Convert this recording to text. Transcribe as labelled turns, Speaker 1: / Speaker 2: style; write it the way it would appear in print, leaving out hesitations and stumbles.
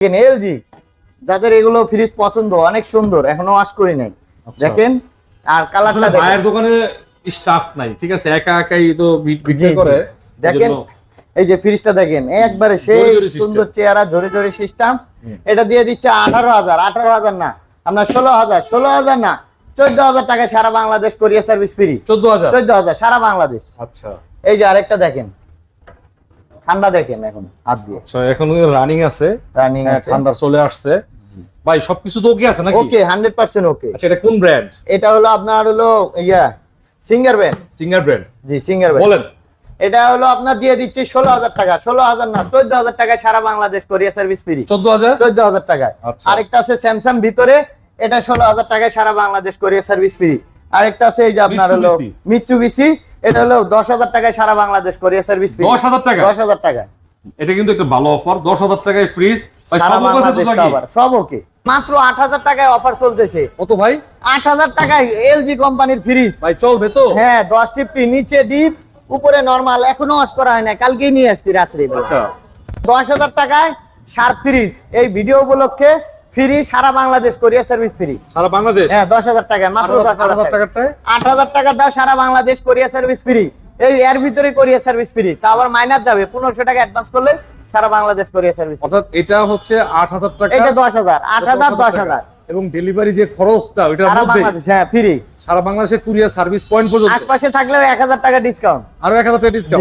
Speaker 1: LG যাদের এগুলো fridge পছন্দ, অনেক সুন্দর, এখনো ওয়াশ করি নাই। দেখেন আর কালারটা দেখেন।
Speaker 2: ভাইয়ের দোকানে স্টাফ নাই, ঠিক আছে, একা একাই তো বিক্রি করে।
Speaker 1: দেখেন এই যে ফ্রিজটা দেখেন, একবারে সেই সুন্দর চেহারা, ঝরে ঝরে সিস্টেম। এটা দিয়ে দিচ্ছে 18,000, 18,000 না, আপনার 16,000, 16,000 না, 14,000 টাকা সারা বাংলাদেশ কোরিয়ার সার্ভিস ফ্রি। 14,000 সারা বাংলাদেশ।
Speaker 2: আচ্ছা,
Speaker 1: এই যে আরেকটা দেখেন, ঠান্ডা দেখেন এখন হাত দিয়ে।
Speaker 2: আচ্ছা, এখন রানিং আছে,
Speaker 1: রানিং আছে,
Speaker 2: ঠান্ডা চলে আসছে। ভাই সবকিছু তো ওকে আছে নাকি?
Speaker 1: ওকে, 100% ওকে।
Speaker 2: আচ্ছা, এটা কোন ব্র্যান্ড?
Speaker 1: এটা হলো আপনার হলো সিঙ্গার ব্র্যান্ড।
Speaker 2: Singer brand?
Speaker 1: জি, সিঙ্গার ব্র্যান্ড।
Speaker 2: বলেন।
Speaker 1: এটা হলো আপনার দিয়ে দিচ্ছি 16,000 টাকা, 16,000 না, 14,000 টাকায় সারা বাংলাদেশ কোরিয়ার সার্ভিস ফ্রি। 14,000 টাকায়। আরেকটা আছে স্যামসাং ভিতরে, এটা 16,000 টাকায় সারা বাংলাদেশ কোরিয়ার সার্ভিস ফ্রি। আরেকটা আছে এই যে আপনার হলো মিৎসুবিশি, এটা হলো 10,000 টাকায় সারা বাংলাদেশ কোরিয়ার সার্ভিস ফ্রি।
Speaker 2: 10,000 টাকা?
Speaker 1: 10,000 টাকা।
Speaker 2: এটা কিন্তু একটা ভালো অফার, 10,000 টাকায় ফ্রিজ।
Speaker 1: সব ওকে, মাত্র 8,000 টাকায় অফার চলতেছে।
Speaker 2: কত ভাই?
Speaker 1: 8,000 টাকায় এলজি কোম্পানির ফ্রিজ।
Speaker 2: ভাই চলবে তো?
Speaker 1: হ্যাঁ, 10 সিফটি, নিচে ডিপ, উপরে নরমাল, এখনো ওয়াশ করা হয় না, কালকেই নিয়ে আসছি রাত্রে।
Speaker 2: আচ্ছা,
Speaker 1: 10,000 টাকায় শার্প ফ্রিজ, এই ভিডিও উপলক্ষে ফ্রি, সারা বাংলাদেশ কোরিয়ার সার্ভিস ফ্রি।
Speaker 2: সারা বাংলাদেশ?
Speaker 1: হ্যাঁ, 10,000 টাকায়, মাত্র 10,000
Speaker 2: টাকায়।
Speaker 1: 8,000 টাকাটা সারা বাংলাদেশ কোরিয়ার সার্ভিস ফ্রি। এই এর ভিতরে কোরিয়ার সার্ভিস ফ্রি, তা আবার মাইনাস যাবে 1500 টাকা অ্যাডভান্স করলে সারা বাংলাদেশ কোরিয়ার সার্ভিস।
Speaker 2: অর্থাৎ এটা হচ্ছে 8,000 টাকা,
Speaker 1: এটা 10,000, 8,000, 10,000।
Speaker 2: এবং ডেলিভারি যে খরচটা ওইটার
Speaker 1: সারা
Speaker 2: মধ্যে
Speaker 1: বাংলাদেশ, হ্যাঁ, ফ্রি।
Speaker 2: সারা বাংলাদেশে কুরিয়ার সার্ভিস পয়েন্ট পর্যন্ত।
Speaker 1: আশপাশে থাকলেও 1,000 টাকা ডিসকাউন্ট।
Speaker 2: আরো 1,000 টাকা ডিসকাউন্ট।